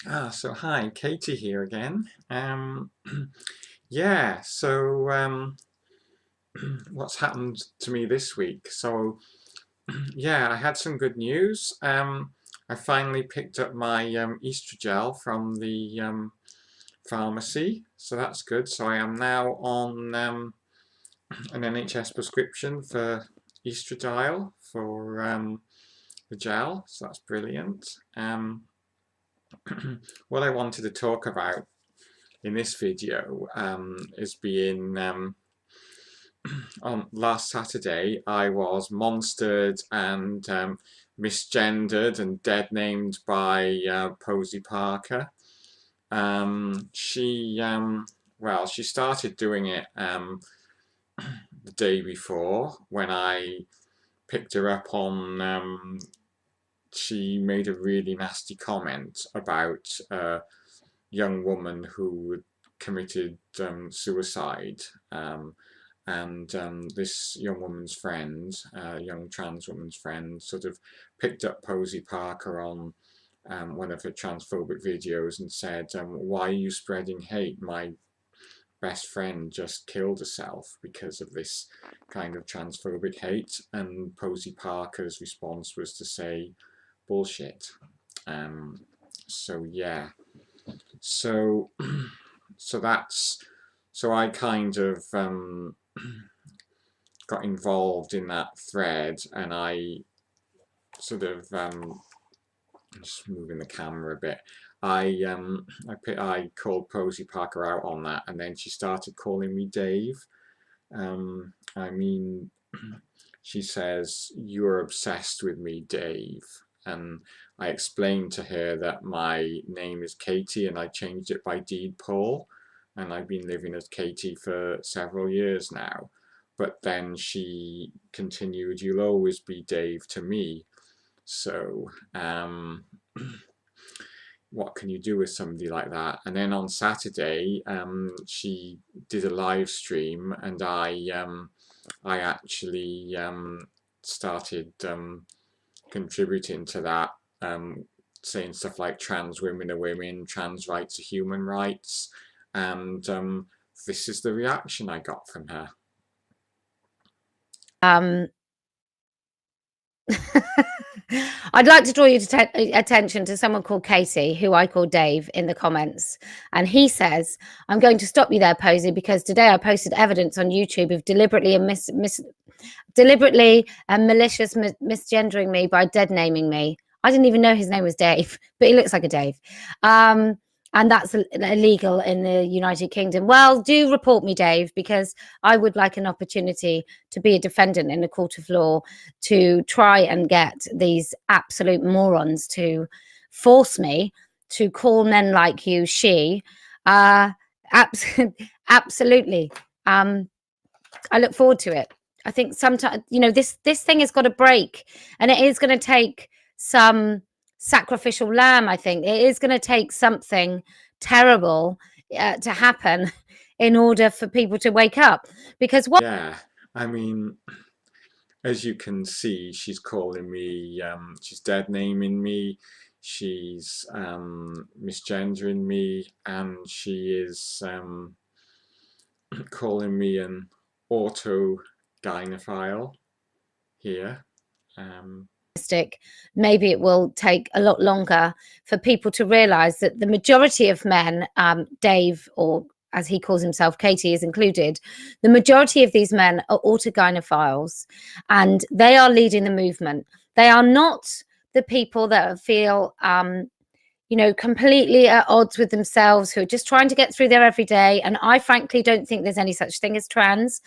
So hi, Katie here again. Yeah, so what's happened to me this week? Yeah, I had some good news. I finally picked up my Estrogel from the pharmacy, so that's good. So I am now on an NHS prescription for estradiol for the gel, so that's brilliant. What I wanted to talk about in this video is being on last Saturday I was monstered and misgendered and dead-named by Posie Parker. She started doing it the day before when I picked her up on. She made a really nasty comment about young woman who committed suicide. And this young woman's friend, young trans woman's friend, sort of picked up Posie Parker on one of her transphobic videos and said, "Why are you spreading hate? My best friend just killed herself because of this kind of transphobic hate." And Posie Parker's response was to say, "Bullshit." Um, so yeah, so so that's so I kind of got involved in that thread, and I sort of just moving the camera a bit. I called Posie Parker out on that, and then she started calling me Dave. I mean, she says, "You're obsessed with me, Dave." And I explained to her that my name is Katie and I changed it by deed poll. And I've been living as Katie for several years now. But then she continued, "You'll always be Dave to me." So, what can you do with somebody like that? And then on Saturday, she did a live stream, and I actually started contributing to that, saying stuff like "trans women are women, trans rights are human rights," and this is the reaction I got from her. Um, I'd like to draw your attention to someone called Casey, who I call Dave, in the comments. And he says, "I'm going to stop you there, Posie, because today I posted evidence on YouTube of deliberately and malicious misgendering me by dead naming me." I didn't even know his name was Dave, but he looks like a Dave. And that's illegal in the United Kingdom. Well, do report me, Dave, because I would like an opportunity to be a defendant in a court of law to try and get these absolute morons to force me to call men like you she. Absolutely. I look forward to it. I think sometimes, this thing has got to break, and it is going to take some sacrificial lamb. I think it is going to take something terrible to happen in order for people to wake up. Because what? Yeah, I mean, as you can see, she's calling me, she's dead naming me, she's misgendering me, and she is calling me an auto gynophile here. Um, Maybe it will take a lot longer for people to realize that the majority of men, Dave, or as he calls himself, Katie is included, the majority of these men are autogynephiles, and they are leading the movement. They are not the people that feel completely at odds with themselves, who are just trying to get through their everyday. And I frankly don't think there's any such thing as trans.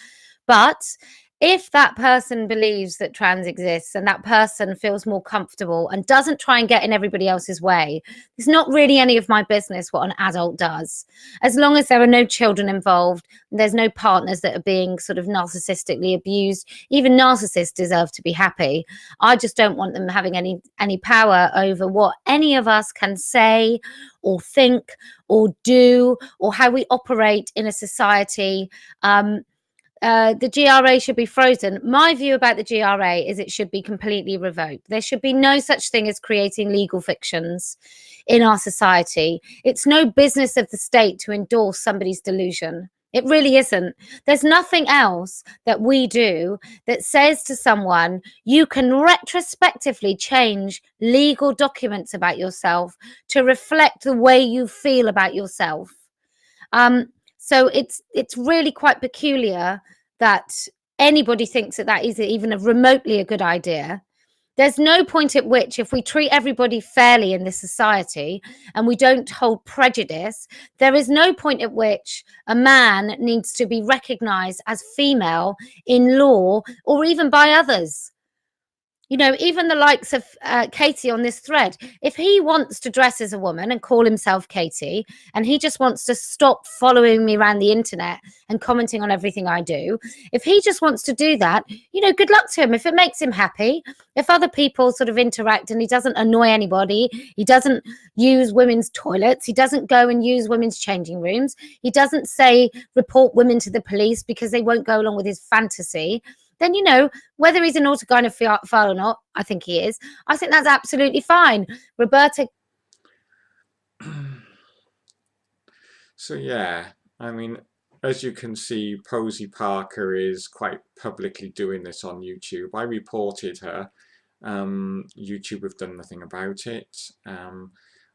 But if that person believes that trans exists and that person feels more comfortable and doesn't try and get in everybody else's way, it's not really any of my business what an adult does. As long as there are no children involved, there's no partners that are being sort of narcissistically abused. Even narcissists deserve to be happy. I just don't want them having any power over what any of us can say or think or do, or how we operate in a society. the GRA should be frozen. My view about the GRA is it should be completely revoked. There should be no such thing as creating legal fictions in our society. It's no business of the state to endorse somebody's delusion. It really isn't. There's nothing else that we do that says to someone, you can retrospectively change legal documents about yourself to reflect the way you feel about yourself. So it's really quite peculiar that anybody thinks that that is even a remotely a good idea. There's no point at which, if we treat everybody fairly in this society and we don't hold prejudice, there is no point at which a man needs to be recognized as female in law or even by others. You know, even the likes of Katie on this thread, if he wants to dress as a woman and call himself Katie, and he just wants to stop following me around the internet and commenting on everything I do, if he just wants to do that, you know, good luck to him. If it makes him happy, if other people sort of interact and he doesn't annoy anybody, he doesn't use women's toilets, he doesn't go and use women's changing rooms, he doesn't say report women to the police because they won't go along with his fantasy, then, you know, whether he's an autogynephile or not, I think he is. I think that's absolutely fine. Roberta. So yeah, I mean, as you can see, Posie Parker is quite publicly doing this on YouTube. I reported her. YouTube have done nothing about it.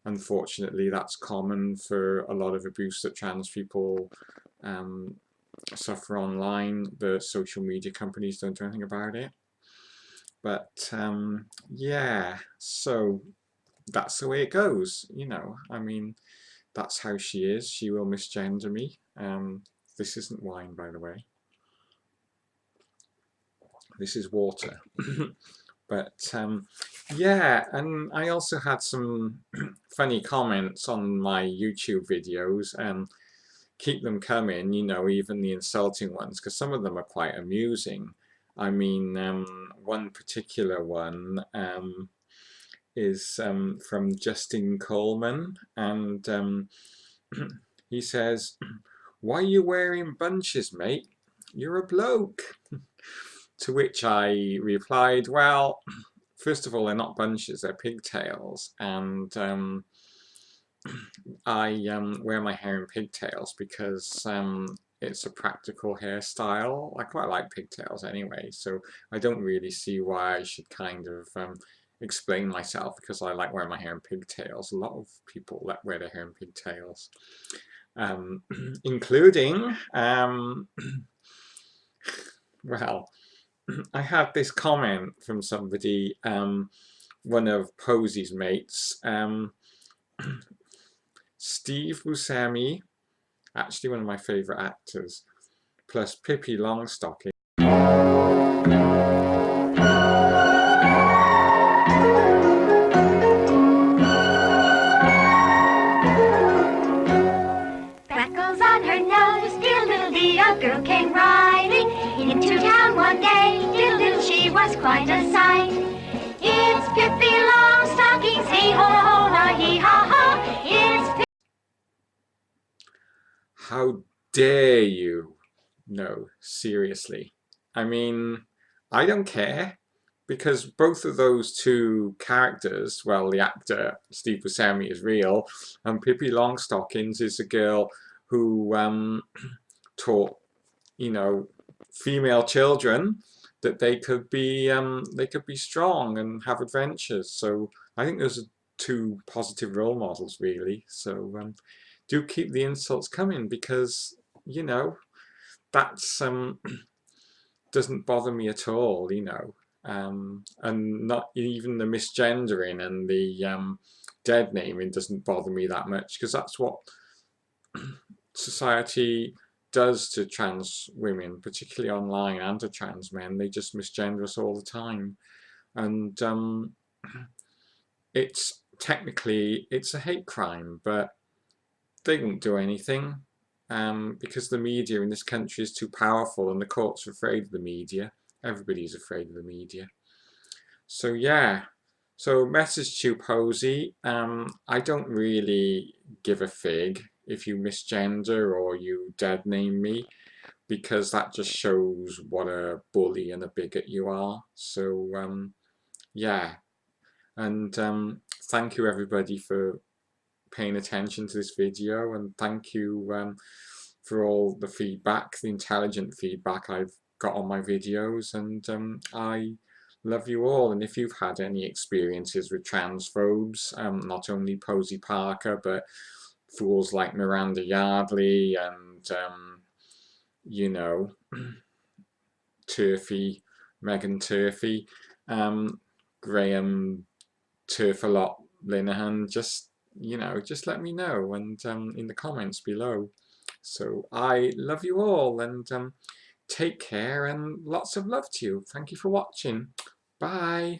Unfortunately, that's common for a lot of abuse that trans people suffer online. The social media companies don't do anything about it. But yeah, so that's the way it goes, you know. I mean, that's how she is. She will misgender me. This isn't wine, by the way. This is water. But yeah, and I also had some funny comments on my YouTube videos. Keep them coming, you know, even the insulting ones, because some of them are quite amusing. I mean, one particular one is from Justin Coleman, and he says, "Why are you wearing bunches, mate? You're a bloke." To which I replied, well, first of all, they're not bunches, they're pigtails, and I wear my hair in pigtails because it's a practical hairstyle. I quite like pigtails anyway, so I don't really see why I should kind of explain myself because I like wearing my hair in pigtails. A lot of people wear their hair in pigtails, including, well, I had this comment from somebody, one of Posie's mates, Steve Buscemi, actually one of my favourite actors, plus Pippi Longstocking. Freckles on her nose, diddle-diddle-dee, a girl came riding into town one day. Diddle-diddle, she was quite a sight. It's Pippi Longstockings, hee-ho-ho-ha-hee-ha-ha. It's Pippi. How dare you? No, seriously. I mean, I don't care, because both of those two characters, well, the actor Steve Buscemi is real, and Pippi Longstockings is a girl who taught, you know, female children that they could be strong and have adventures. So I think those are two positive role models, really. So do keep the insults coming, because, you know, that's doesn't bother me at all, you know. And not even the misgendering and the dead naming doesn't bother me that much, because that's what society does to trans women, particularly online, and to trans men. They just misgender us all the time. And it's technically, it's a hate crime, but they won't do anything because the media in this country is too powerful and the courts are afraid of the media. Everybody's afraid of the media. So yeah, so message to Posie, I don't really give a fig if you misgender or you dead name me, because that just shows what a bully and a bigot you are. So yeah, and thank you everybody for paying attention to this video, and thank you for all the feedback, the intelligent feedback I've got on my videos, and I love you all. And if you've had any experiences with transphobes, not only Posie Parker, but fools like Miranda Yardley and you know, Turfy, Megan Turfy, Graham Turfalot Linehan, just, you know, just let me know, and in the comments below. So I love you all, and take care, and lots of love to you. Thank you for watching. Bye.